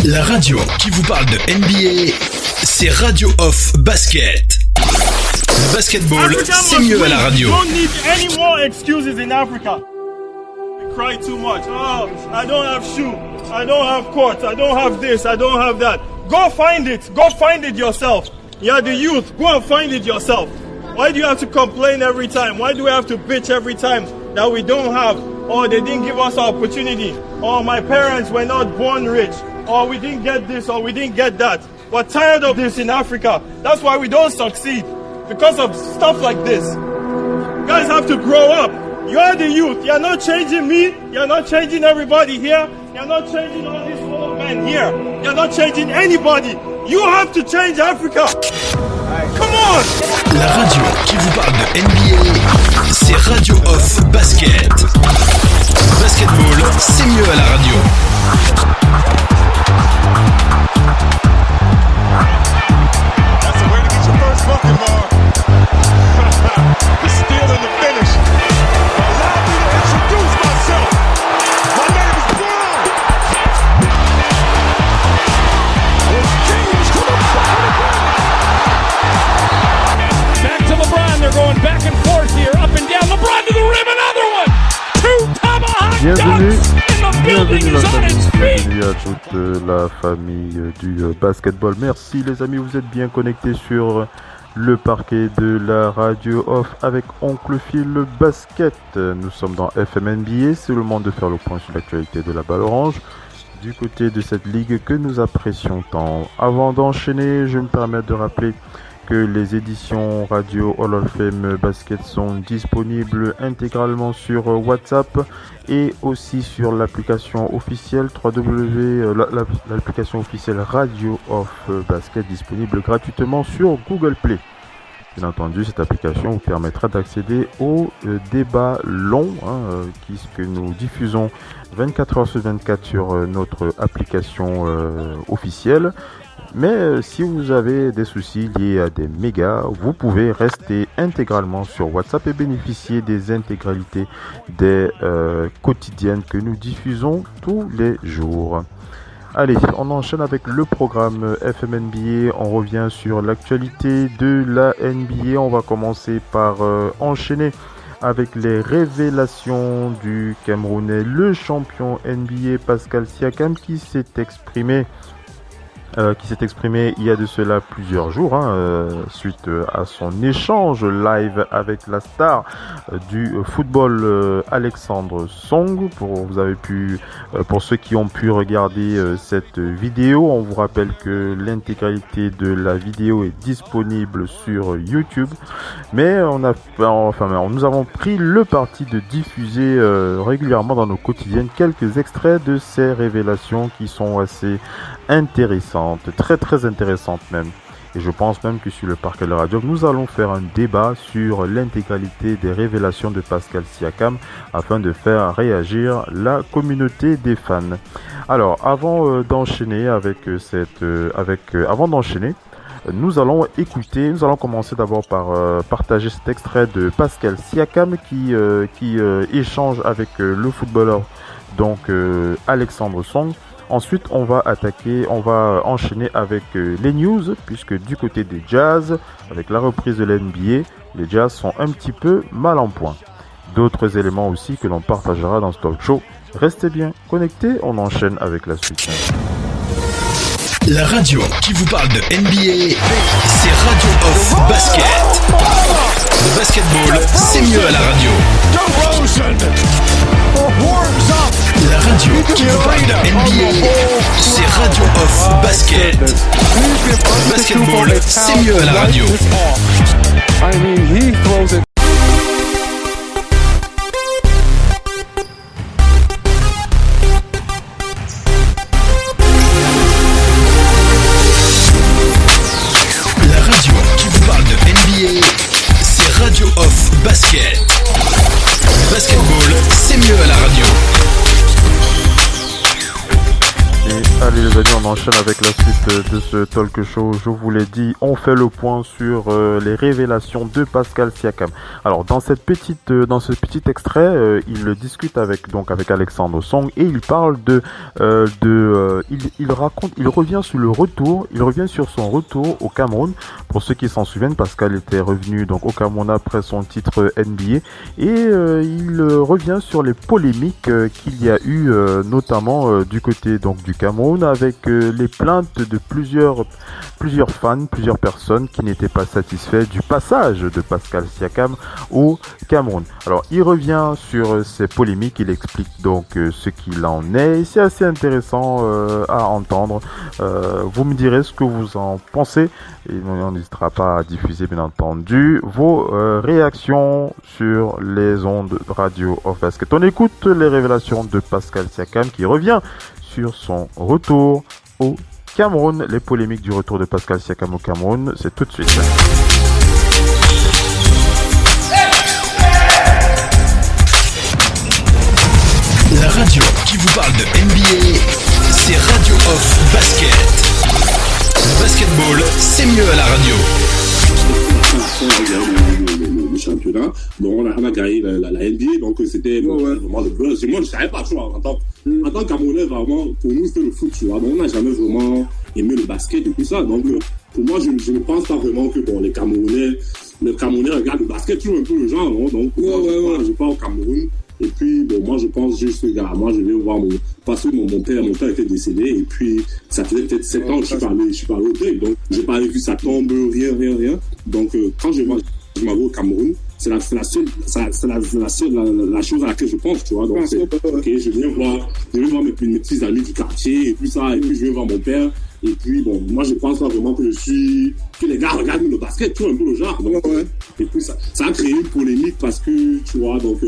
La radio qui vous parle de NBA, c'est Radio Off Basket. Le basketball, c'est mieux à la radio. Don't need any more excuses in Africa. We cry too much. Oh, I don't have shoe. I don't have court. I don't have this. I don't have that. Go find it. Go find it yourself. You're the youth. Go and find it yourself. Why do you have to complain every time? Why do we have to bitch every time that we don't have? Or they didn't give us an opportunity. Or my parents were not born rich. Or we didn't get this or we didn't get that. We're tired of this in Africa. That's why we don't succeed. Because of stuff like this. You guys have to grow up. You are the youth. You're not changing me. You're not changing everybody here. You're not changing all these old men here. You're not changing anybody. You have to change Africa. Come on! La radio qui vous parle de NBA, c'est Radio Off Basket. Basketball, c'est mieux à la radio. That's the way to get your first bucket, Mark. The steal and the finish. Allow me to introduce myself. My name is Brown. It's James to the Back to LeBron, they're going back and forth here, up and down. LeBron to the rim, another one! Two tomahawk dunks, and the building is on its feet! Bienvenue à toute la famille du basketball. Merci les amis, vous êtes bien connectés sur le parquet de la radio off avec Oncle Phil le basket. Nous sommes dans FMNBA, c'est le moment de faire le point sur l'actualité de la balle orange du côté de cette ligue que nous apprécions tant. Avant d'enchaîner, je me permets de rappeler que les éditions Radio Hall of Fame Basket sont disponibles intégralement sur WhatsApp et aussi sur l'application officielle l'application officielle Radio of Basket disponible gratuitement sur Google Play. Bien entendu, cette application vous permettra d'accéder aux débats longs que nous diffusons 24 heures sur 24 sur notre application officielle. Mais si vous avez des soucis liés à des mégas, vous pouvez rester intégralement sur WhatsApp et bénéficier des intégralités des quotidiennes que nous diffusons tous les jours. Allez, on enchaîne avec le programme FMNBA. On revient sur l'actualité de la NBA. On va commencer par enchaîner avec les révélations du Camerounais, le champion NBA Pascal Siakam qui s'est exprimé il y a de cela plusieurs jours suite à son échange live avec la star du football Alexandre Song. Pour ceux qui ont pu regarder cette vidéo, on vous rappelle que l'intégralité de la vidéo est disponible sur YouTube, mais nous avons pris le parti de diffuser régulièrement dans nos quotidiennes quelques extraits de ces révélations qui sont assez intéressantes, très très intéressantes même. Et je pense même que sur le parquet de la radio, nous allons faire un débat sur l'intégralité des révélations de Pascal Siakam afin de faire réagir la communauté des fans. Alors, avant d'enchaîner, nous allons commencer d'abord par partager cet extrait de Pascal Siakam qui échange avec le footballeur Alexandre Song. Ensuite, on va enchaîner avec les news, puisque du côté des Jazz, avec la reprise de l'NBA, les Jazz sont un petit peu mal en point. D'autres éléments aussi que l'on partagera dans ce talk show. Restez bien connectés, on enchaîne avec la suite. La radio qui vous parle de NBA, c'est Radio Off Basket. Le basketball, c'est mieux à la radio. La radio qui vous parle de NBA, c'est Radio Off Basket. Le basketball, c'est mieux à la radio. La radio qui vous parle de NBA, c'est Radio Off Basket. Le basketball, c'est mieux à la radio. Et Allez les amis, on enchaîne avec la suite de ce talk show. Je vous l'ai dit, on fait le point sur les révélations de Pascal Siakam. Alors dans ce petit extrait, il discute avec Alexandre Song et il parle il revient sur son retour au Cameroun. Pour ceux qui s'en souviennent, Pascal était revenu donc au Cameroun après son titre NBA et il revient sur les polémiques qu'il y a eu notamment du côté donc du Cameroun avec les plaintes de plusieurs fans, plusieurs personnes qui n'étaient pas satisfaits du passage de Pascal Siakam au Cameroun. Alors il revient sur ces polémiques, il explique donc ce qu'il en est et c'est assez intéressant à entendre. Vous me direz ce que vous en pensez et on n'hésitera pas à diffuser bien entendu vos réactions sur les ondes Radio of Basket. On écoute les révélations de Pascal Siakam qui revient sur son retour au Cameroun. Les polémiques du retour de Pascal Siakam au Cameroun, c'est tout de suite. La radio qui vous parle de NBA, c'est Radio of Basket. Le basketball, c'est mieux à la radio. Le championnat, donc on a gagné la NBA, donc c'était vraiment le buzz. Moi, je savais pas, tu vois, en tant que Camerounais, vraiment, pour nous, c'était le foot, tu vois. Donc, on n'a jamais vraiment aimé le basket et tout ça. Donc, pour moi, je ne pense pas vraiment que les Camerounais regardent le basket, toujours un peu le genre, non? Donc, je pars au Cameroun. Et puis, moi, je pense juste, moi, je vais voir parce que mon père était décédé, et puis, ça faisait peut-être 7 ans que je suis parlé au deuil, donc, j'ai pas vu sa tombe, rien. Donc, quand je m'en vais au Cameroun, c'est la chose à laquelle je pense, tu vois. Donc, je viens voir mes petits amis du quartier, et puis je viens voir mon père. Et puis, moi, je pense pas vraiment que les gars regardent le basket, tu vois, un peu le genre. Donc, et puis, ça a créé une polémique parce que, tu vois, donc,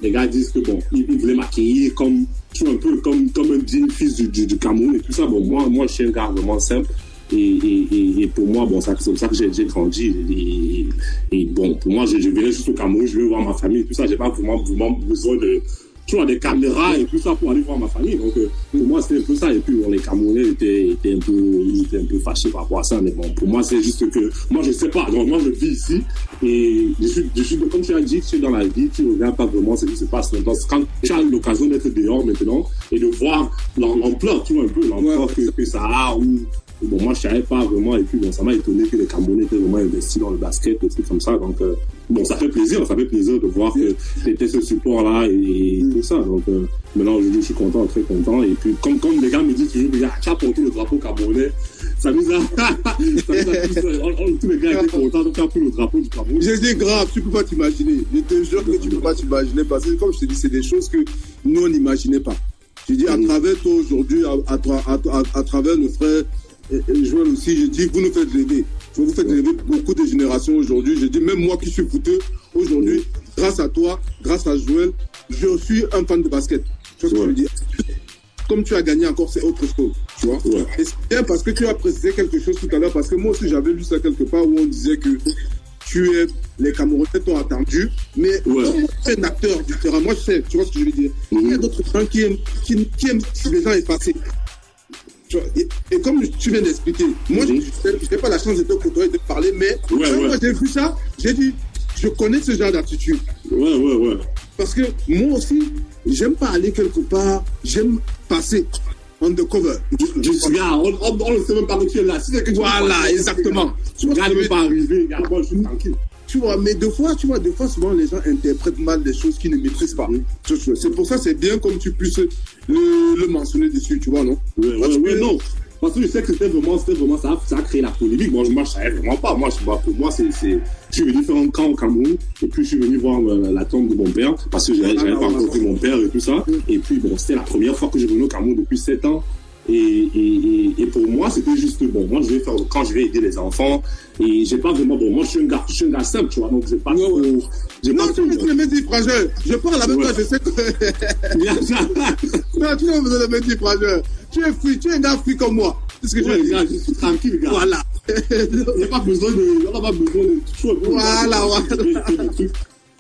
les gars disent que, ils voulaient m'accueillir comme, tu vois, un peu comme un digne fils du Cameroun et tout ça. Moi, je suis un gars vraiment simple. Et pour moi, c'est comme ça que j'ai grandi. Et pour moi, je venais juste au Cameroun, je veux voir ma famille et tout ça. J'ai pas vraiment besoin de, tu vois, des caméras et tout ça pour aller voir ma famille. Donc, pour moi, c'était un peu ça. Et puis, les Camerounais étaient un peu fâchés par rapport à ça. Mais pour moi, c'est juste que, moi, je sais pas. Donc, moi, je vis ici. Et je suis comme tu as dit, tu es dans la vie, tu ne regardes pas vraiment ce qui se passe. Donc, quand tu as l'occasion d'être dehors maintenant et de voir l'ampleur, tu vois, un peu l'ampleur que ça a, moi, je savais pas vraiment, et puis ça m'a étonné que les Camerounais étaient vraiment investis dans le basket, des trucs comme ça. Donc, ça fait plaisir de voir que c'était ce support-là et tout ça. Donc, maintenant, je suis content, très content. Et puis, comme les gars me disent toujours, tu as porté le drapeau camerounais, ça nous a tous les gars étaient contents de faire le drapeau du Cameroun. J'ai dit grave, tu peux pas t'imaginer. Je te jure que tu peux pas t'imaginer, parce que, comme je te dis, c'est des choses que nous, on n'imaginait pas. Je dis, à travers toi aujourd'hui, à travers nos frères, Joël aussi, je dis, vous nous faites rêver. Vous faites rêver beaucoup de générations aujourd'hui. Je dis, même moi qui suis footeux, aujourd'hui, grâce à toi, grâce à Joël, je suis un fan de basket. Tu vois ce que je veux dire? Comme tu as gagné encore, c'est autre chose. Tu vois? Et c'est bien parce que tu as précisé quelque chose tout à l'heure, parce que moi aussi, j'avais lu ça quelque part où on disait que les Camerounais t'ont attendu, mais tu es un acteur du terrain. Moi, je sais, tu vois ce que je veux dire? Il y a d'autres gens qui aiment les gens effacés. Et comme tu viens d'expliquer, moi, je n'ai pas la chance de te côtoyer, de te parler, mais moi, j'ai vu ça, j'ai dit, je connais ce genre d'attitude. Parce que moi aussi, j'aime pas aller quelque part, j'aime passer undercover. On ne sait même pas que tu es là. Voilà, exactement. Tu vas même pas arriver, moi, je suis tranquille. Tu vois, mais des fois, souvent les gens interprètent mal des choses qu'ils ne maîtrisent pas. C'est pour ça, c'est bien comme tu puisses le mentionner dessus, tu vois, non? Non. Parce que je sais que c'était vraiment ça a créé la polémique. Moi, je savais vraiment pas. Pour moi, je suis venu faire un camp au Cameroun, et puis je suis venu voir la tombe de mon père, parce que j'avais pas rencontré mon père et tout ça. Et puis, c'était la première fois que je venais au Cameroun depuis 7 ans. Et pour moi, c'était juste moi, je vais faire le camp, je vais aider les enfants. Et j'ai pas vraiment, moi, je suis un gars simple, tu vois, donc j'ai pas trop. Non, tu me mets des frageurs. Je parle avec toi, je sais que. Non, tu ne me mets des frageurs. Tu es un gars free comme moi. C'est ce que je veux dire. Je suis tranquille, gars. Voilà. On n'a pas besoin de. Voilà.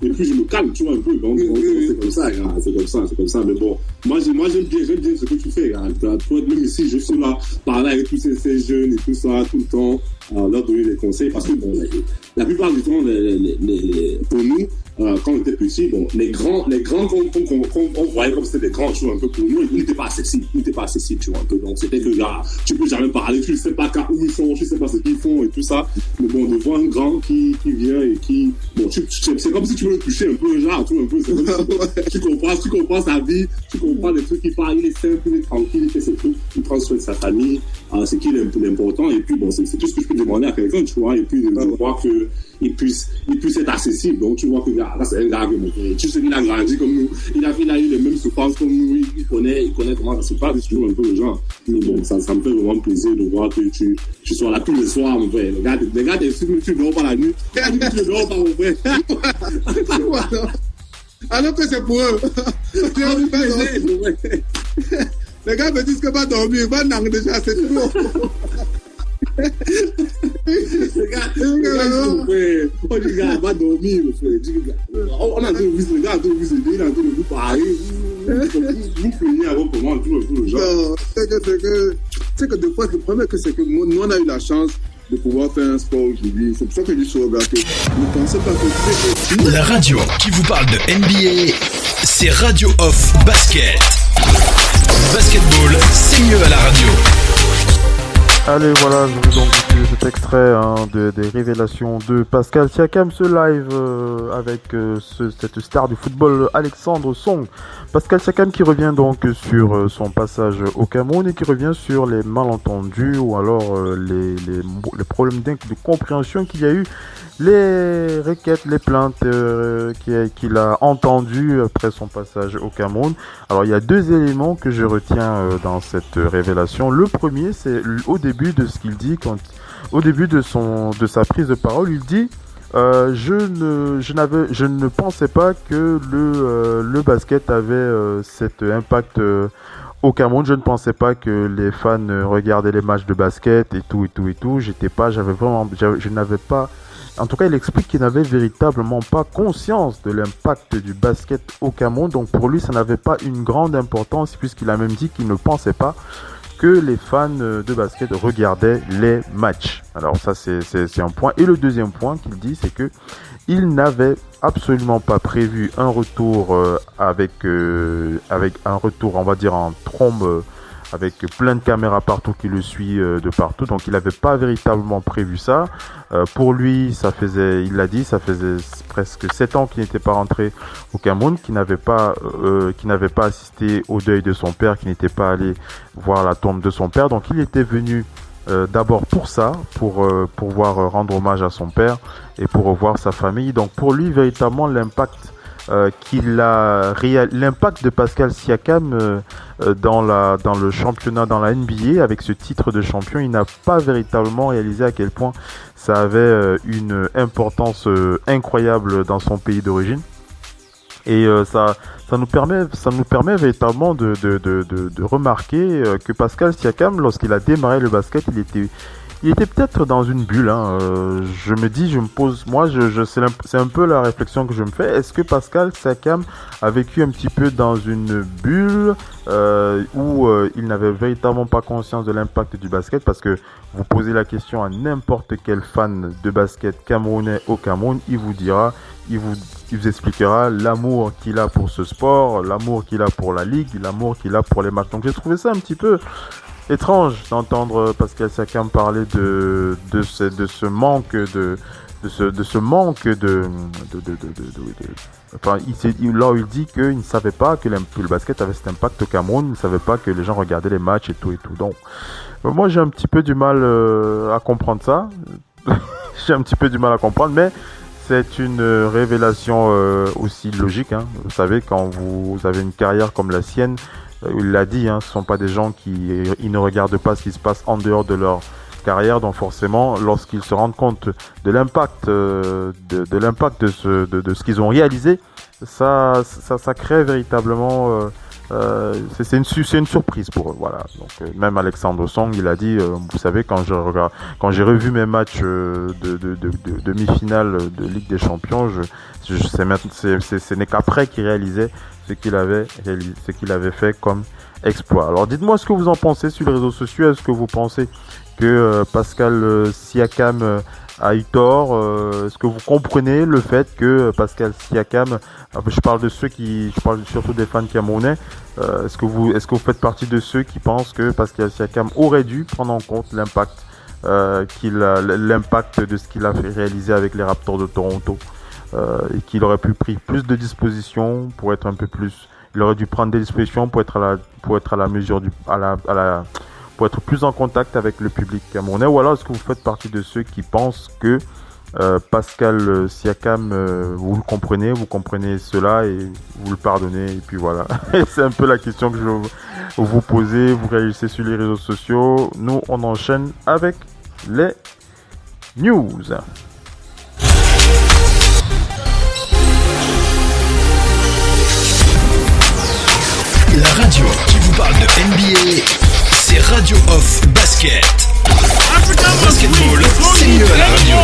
et puis je me calme, tu vois, un peu. Donc, c'est comme ça, gars, c'est comme ça. Mais bon, moi, j'aime bien ce que tu fais, gars. Toi, même ici, je suis là, parler avec tous ces jeunes et tout ça, tout le temps, leur donner des conseils, parce que, bon, la plupart du temps, pour nous, quand on était petits, bon, les grands qu'on voyait comme c'était des grands, tu vois, un peu pour nous, ils n'étaient pas accessibles, tu vois, un peu. Donc, c'était que, là, tu peux jamais parler, tu ne sais pas où ils sont, tu ne sais pas ce qu'ils font et tout ça. Mais bon, de voir un grand qui vient et qui, bon, c'est comme si tu veux le toucher un peu, genre, tu vois, un peu, c'est comme si tu comprends sa vie, tu comprends les trucs qu'il parle, il est simple, il est tranquille, il fait ses trucs, il prend soin de sa famille, c'est qui l'important, et puis bon, c'est tout ce que je peux demander à quelqu'un, tu vois, et puis de voir que il puisse être accessible. Donc tu vois que là c'est un gars que tu sais qu'il a grandi comme nous, il a eu les mêmes souffrances comme nous, il connaît comment ça se passe, tu vois un peu le genre. Mais bon, ça me fait vraiment plaisir de voir que tu sois là tous les soirs, mon frère. Les gars t'es sûr que tu ne dors pas la nuit, tu ne dors pas, mon frère. Alors que c'est pour eux. Tu as envie de dormir. Les gars me disent que va dormir, va n'en déjà, c'est trop. Les gars, on dit, gars, va dormir, mon frère. On a deux vis, les gars, il a deux vis pareil. Vous plaignez avant comment, tout le genre. Non, c'est que des fois, le problème, c'est que nous, on a eu la chance de pouvoir faire un sport aujourd'hui. C'est pour ça que je dis sur gars que ne pensez pas que La radio qui vous parle de NBA, c'est Radio Off Basket. Le basketball, c'est mieux à la radio. Allez, voilà, je vous donc diffuse cet extrait des révélations de Pascal Siakam, ce live avec cette star du football, Alexandre Song. Pascal Siakam qui revient donc sur son passage au Cameroun et qui revient sur les malentendus ou alors les problèmes de compréhension qu'il y a eu, les requêtes, les plaintes qu'il a entendues après son passage au Cameroun. Alors il y a deux éléments que je retiens dans cette révélation. Le premier, c'est au début de ce qu'il dit, au début de sa prise de parole, il dit je ne pensais pas que le basket avait cet impact au Cameroun. Je ne pensais pas que les fans regardaient les matchs de basket et tout. Je n'avais pas. En tout cas, il explique qu'il n'avait véritablement pas conscience de l'impact du basket au Cameroun. Donc pour lui, ça n'avait pas une grande importance puisqu'il a même dit qu'il ne pensait pas que les fans de basket regardaient les matchs. Alors ça, c'est un point. Et le deuxième point qu'il dit, c'est que il n'avait absolument pas prévu un retour avec un retour, on va dire, en trombe, avec plein de caméras partout qui le suit de partout. Donc il n'avait pas véritablement prévu ça. Pour lui, il l'a dit, ça faisait presque 7 ans qu'il n'était pas rentré au Cameroun, qu'il n'avait pas assisté au deuil de son père, qu'il n'était pas allé voir la tombe de son père. Donc il était venu d'abord pour ça, pour pouvoir rendre hommage à son père et pour revoir sa famille. Donc pour lui, véritablement, l'impact de Pascal Siakam dans le championnat, dans la NBA, avec ce titre de champion, il n'a pas véritablement réalisé à quel point ça avait une importance incroyable dans son pays d'origine. Et ça nous permet véritablement de remarquer que Pascal Siakam, lorsqu'il a démarré le basket, il était peut-être dans une bulle. C'est un peu la réflexion que je me fais. Est-ce que Pascal Siakam a vécu un petit peu dans une bulle où il n'avait véritablement pas conscience de l'impact du basket? Parce que vous posez la question à n'importe quel fan de basket camerounais au Cameroun, il vous expliquera l'amour qu'il a pour ce sport, l'amour qu'il a pour la ligue, l'amour qu'il a pour les matchs. Donc j'ai trouvé ça un petit peu étrange d'entendre Pascal Siakam parler de ce manque de enfin, là où il dit qu'il ne savait pas que le basket avait cet impact au Cameroun, il ne savait pas que les gens regardaient les matchs et tout. Donc moi j'ai un petit peu du mal à comprendre ça. J'ai un petit peu du mal à comprendre, mais c'est une révélation aussi logique. Vous savez, quand vous avez une carrière comme la sienne, il l'a dit, ce ne sont pas des gens ils ne regardent pas ce qui se passe en dehors de leur carrière. Donc forcément, lorsqu'ils se rendent compte de l'impact de ce qu'ils ont réalisé, ça crée véritablement c'est une surprise pour eux, voilà. Donc même Alexandre Song, il a dit, vous savez, quand j'ai revu mes matchs de demi-finale de Ligue des Champions, ce n'est qu'après qu'il réalisait ce qu'il avait fait comme exploit. Alors dites-moi ce que vous en pensez sur les réseaux sociaux. Est-ce que vous pensez que Pascal Siakam a eu tort? Est-ce que vous comprenez le fait que Pascal Siakam, je parle surtout des fans camerounais, est-ce que vous faites partie de ceux qui pensent que Pascal Siakam aurait dû prendre en compte l'impact de ce qu'il a fait réaliser avec les Raptors de Toronto, et qu'il aurait pu prendre plus de dispositions pour être un peu plus, il aurait dû prendre des dispositions pour être à la mesure pour être plus en contact avec le public camerounais? Ou alors est-ce que vous faites partie de ceux qui pensent que Pascal Siakam, vous comprenez cela et vous le pardonnez, et puis voilà. C'est un peu la question que je vais vous poser. Vous réagissez sur les réseaux sociaux. Nous, on enchaîne avec les news. La radio qui vous parle de NBA, c'est Radio Off Basket. Basketball, c'est mieux à la radio.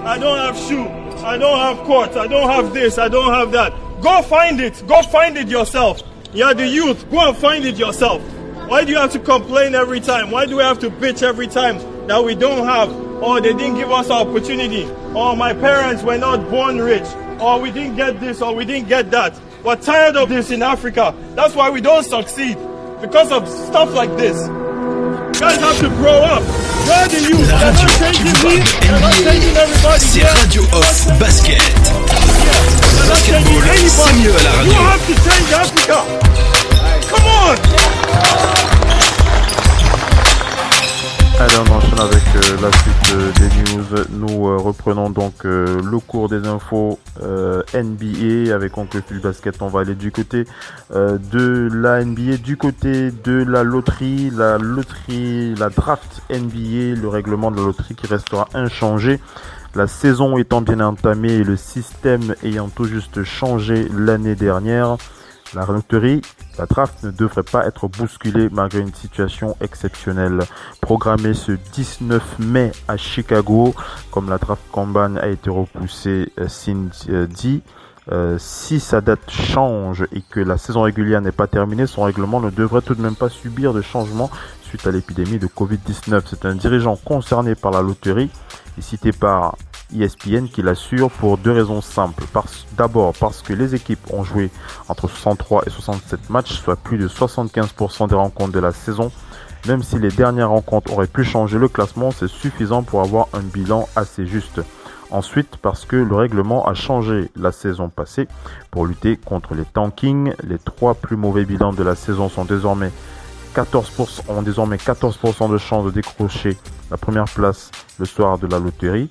I don't have shoe. I don't have court. I don't have this. I don't have that. Go find it. Go find it yourself. You're the youth. Go and find it yourself. Why do you have to complain every time? Why do we have to bitch every time that we don't have? Or they didn't give us an opportunity. Or my parents were not born rich. Or we didn't get this, or we didn't get that. We're tired of this in Africa. That's why we don't succeed. Because of stuff like this. You guys have to grow up. You're the youth. La radio qui vous parle de NBA, c'est Radio Off Basket. Basketball, c'est mieux à la radio. You have to change Africa. Come on. Allez, on enchaîne avec la suite des news. Nous reprenons donc le cours des infos NBA avec Oncle Phil Basket. On va aller du côté de la NBA, du côté de la loterie, la draft NBA, le règlement de la loterie qui restera inchangé. La saison étant bien entamée et le système ayant tout juste changé l'année dernière, la loterie, la draft ne devrait pas être bousculée malgré une situation exceptionnelle. Programmée ce 19 mai à Chicago, comme la draft combine a été repoussée, dit, si sa date change et que la saison régulière n'est pas terminée, son règlement ne devrait tout de même pas subir de changement suite à l'épidémie de Covid-19. C'est un dirigeant concerné par la loterie et cité par ESPN qui l'assure pour deux raisons simples. D'abord parce que les équipes ont joué entre 63 et 67 matchs, soit plus de 75% des rencontres de la saison. Même si les dernières rencontres auraient pu changer le classement, c'est suffisant pour avoir un bilan assez juste. Ensuite, parce que le règlement a changé la saison passée pour lutter contre les tankings. Les trois plus mauvais bilans de la saison ont désormais 14% de chances de décrocher la première place le soir de la loterie.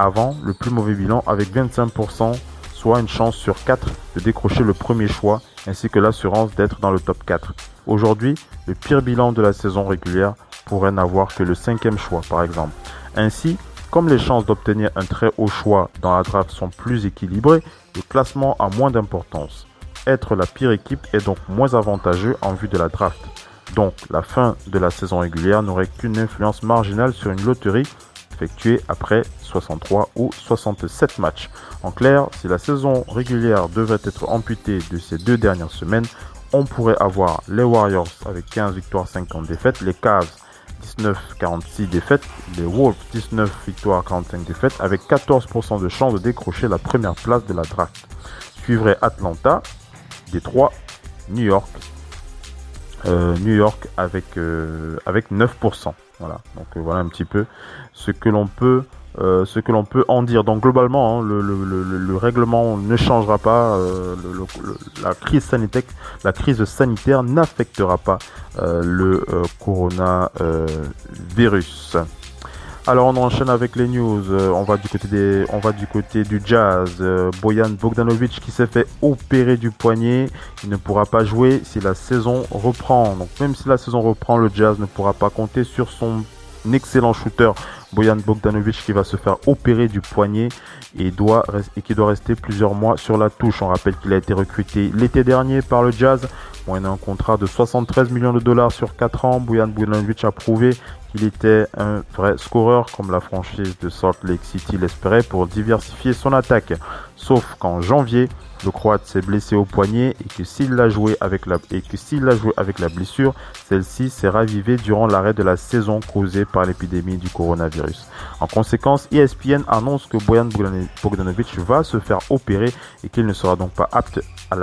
Avant, le plus mauvais bilan avec 25%, soit une chance sur 4 de décrocher le premier choix, ainsi que l'assurance d'être dans le top 4. Aujourd'hui, le pire bilan de la saison régulière pourrait n'avoir que le 5e choix, par exemple. Ainsi, comme les chances d'obtenir un très haut choix dans la draft sont plus équilibrées, le classement a moins d'importance. Être la pire équipe est donc moins avantageux en vue de la draft. Donc, la fin de la saison régulière n'aurait qu'une influence marginale sur une loterie effectuée après 63 ou 67 matchs. En clair, si la saison régulière devait être amputée de ces 2 dernières semaines, on pourrait avoir les Warriors avec 15 victoires, 50 défaites, les Cavs 19-46 défaites, les Wolves 19 victoires, 45 défaites, avec 14% de chance de décrocher la première place de la draft. Suivrait Atlanta, Détroit, New York avec 9%. Voilà, donc voilà un petit peu ce que l'on peut en dire. Donc globalement, hein, le règlement ne changera pas. La crise sanitaire n'affectera pas le coronavirus. Alors on enchaîne avec les news. On va du côté du Jazz. Bojan Bogdanovic qui s'est fait opérer du poignet. Il ne pourra pas jouer si la saison reprend. Donc même si la saison reprend, le Jazz ne pourra pas compter sur son excellent shooter Bojan Bogdanovic qui va se faire opérer du poignet et qui doit rester plusieurs mois sur la touche. On rappelle qu'il a été recruté l'été dernier par le Jazz. Il a un contrat de 73 millions de dollars sur 4 ans. Bojan Bogdanovic a prouvé qu'il était un vrai scoreur comme la franchise de Salt Lake City l'espérait pour diversifier son attaque. Sauf qu'en janvier, le Croate s'est blessé au poignet et que s'il l'a joué avec la blessure, celle-ci s'est ravivée durant l'arrêt de la saison causée par l'épidémie du coronavirus. En conséquence, ESPN annonce que Bojan Bogdanovic va se faire opérer et qu'il ne sera donc pas apte à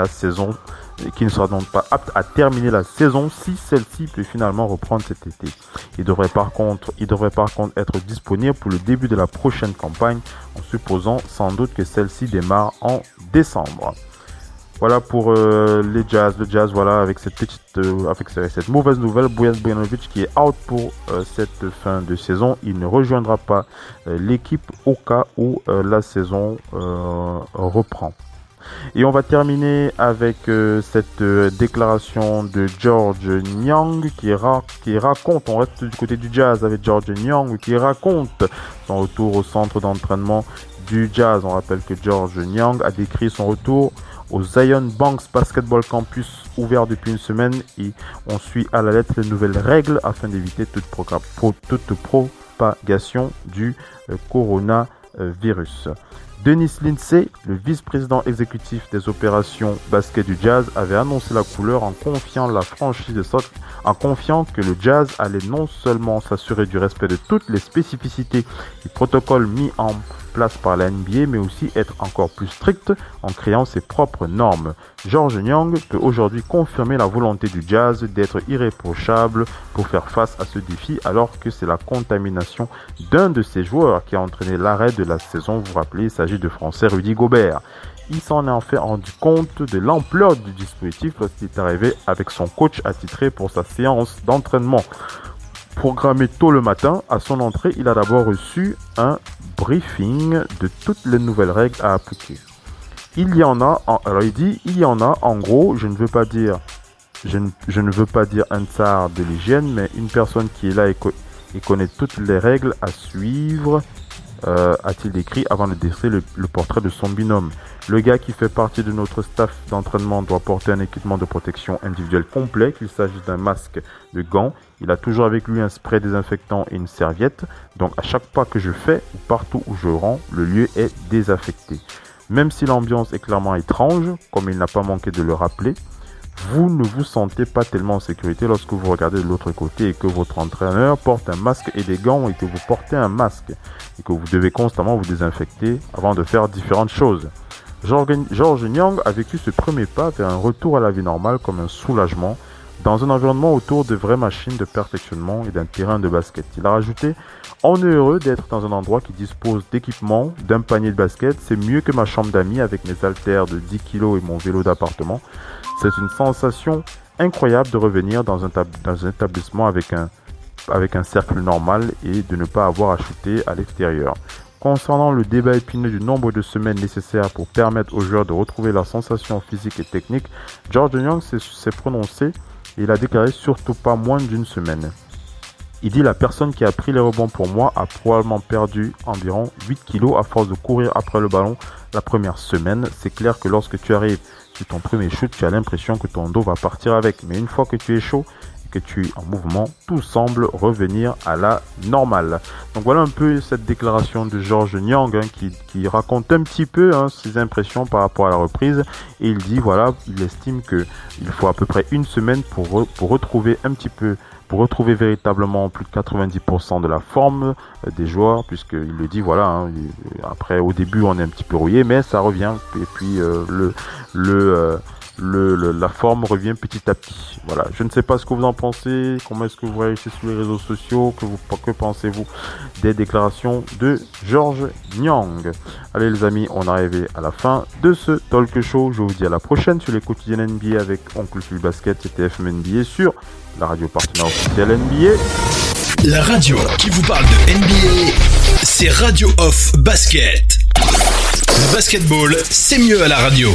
terminer la saison si celle-ci peut finalement reprendre cet été. Il devrait par contre être disponible pour le début de la prochaine campagne, en supposant sans doute que celle-ci démarre en décembre. Voilà pour les Jazz. Le Jazz, voilà, avec cette mauvaise nouvelle, Bojan Bogdanovic qui est out pour cette fin de saison. Il ne rejoindra pas l'équipe au cas où la saison reprend. Et on va terminer avec cette déclaration de Georges Niang qui raconte, on reste du côté du Jazz avec Georges Niang qui raconte son retour au centre d'entraînement du Jazz. On rappelle que Georges Niang a décrit son retour au Zion Banks Basketball Campus ouvert depuis une semaine et on suit à la lettre les nouvelles règles afin d'éviter toute propagation du coronavirus. Denis Lindsay, le vice-président exécutif des opérations basket du Jazz, avait annoncé la couleur en confiant que le Jazz allait non seulement s'assurer du respect de toutes les spécificités du protocole mis en place par la NBA, mais aussi être encore plus strict en créant ses propres normes. Georges Niang peut aujourd'hui confirmer la volonté du Jazz d'être irréprochable pour faire face à ce défi, alors que c'est la contamination d'un de ses joueurs qui a entraîné l'arrêt de la saison. Vous vous rappelez, il s'agit de Français Rudy Gobert. Il s'en est en fait rendu compte de l'ampleur du dispositif lorsqu'il est arrivé avec son coach attitré pour sa séance d'entraînement. Programmé tôt le matin, à son entrée, il a d'abord reçu un briefing de toutes les nouvelles règles à appliquer. Il y en a, en gros, je ne veux pas dire un tsar de l'hygiène, mais une personne qui est là et connaît toutes les règles à suivre, a-t-il décrit avant de dresser le portrait de son binôme. Le gars qui fait partie de notre staff d'entraînement doit porter un équipement de protection individuelle complet, qu'il s'agisse d'un masque, de gants. Il a toujours avec lui un spray désinfectant et une serviette. Donc à chaque pas que je fais ou partout où je rends, le lieu est désaffecté. Même si l'ambiance est clairement étrange, comme il n'a pas manqué de le rappeler, vous ne vous sentez pas tellement en sécurité lorsque vous regardez de l'autre côté et que votre entraîneur porte un masque et des gants et que vous portez un masque et que vous devez constamment vous désinfecter avant de faire différentes choses. Georges Niang a vécu ce premier pas vers un retour à la vie normale comme un soulagement dans un environnement autour de vraies machines de perfectionnement et d'un terrain de basket. Il a rajouté « On est heureux d'être dans un endroit qui dispose d'équipements, d'un panier de basket. C'est mieux que ma chambre d'amis avec mes haltères de 10 kg et mon vélo d'appartement. C'est une sensation incroyable de revenir dans un établissement avec un cercle normal et de ne pas avoir à shooter à l'extérieur. » Concernant le débat épineux du nombre de semaines nécessaires pour permettre aux joueurs de retrouver leurs sensations physiques et techniques, Georges Niang s'est prononcé et il a déclaré surtout pas moins d'une semaine. Il dit « La personne qui a pris les rebonds pour moi a probablement perdu environ 8 kilos à force de courir après le ballon la première semaine. C'est clair que lorsque tu arrives sur ton premier shoot, tu as l'impression que ton dos va partir avec. Mais une fois que tu es chaud et que tu es en mouvement, tout semble revenir à la normale. » Donc voilà un peu cette déclaration de Georges Niang qui raconte un petit peu ses impressions par rapport à la reprise. Et il dit voilà, il estime qu'il faut à peu près une semaine pour retrouver véritablement plus de 90% de la forme des joueurs, puisqu'il le dit, voilà, après au début on est un petit peu rouillé, mais ça revient, et puis la forme revient petit à petit. Voilà, je ne sais pas ce que vous en pensez, comment est-ce que vous réagissez sur les réseaux sociaux, que pensez-vous des déclarations de Georges Niang. Allez les amis, on est arrivé à la fin de ce talk show. Je vous dis à la prochaine sur les quotidiennes NBA avec Oncle Phil Basket, c'était FM NBA sur la radio partenaire officielle NBA. La radio qui vous parle de NBA, c'est Radio Off Basket. Le basketball, c'est mieux à la radio.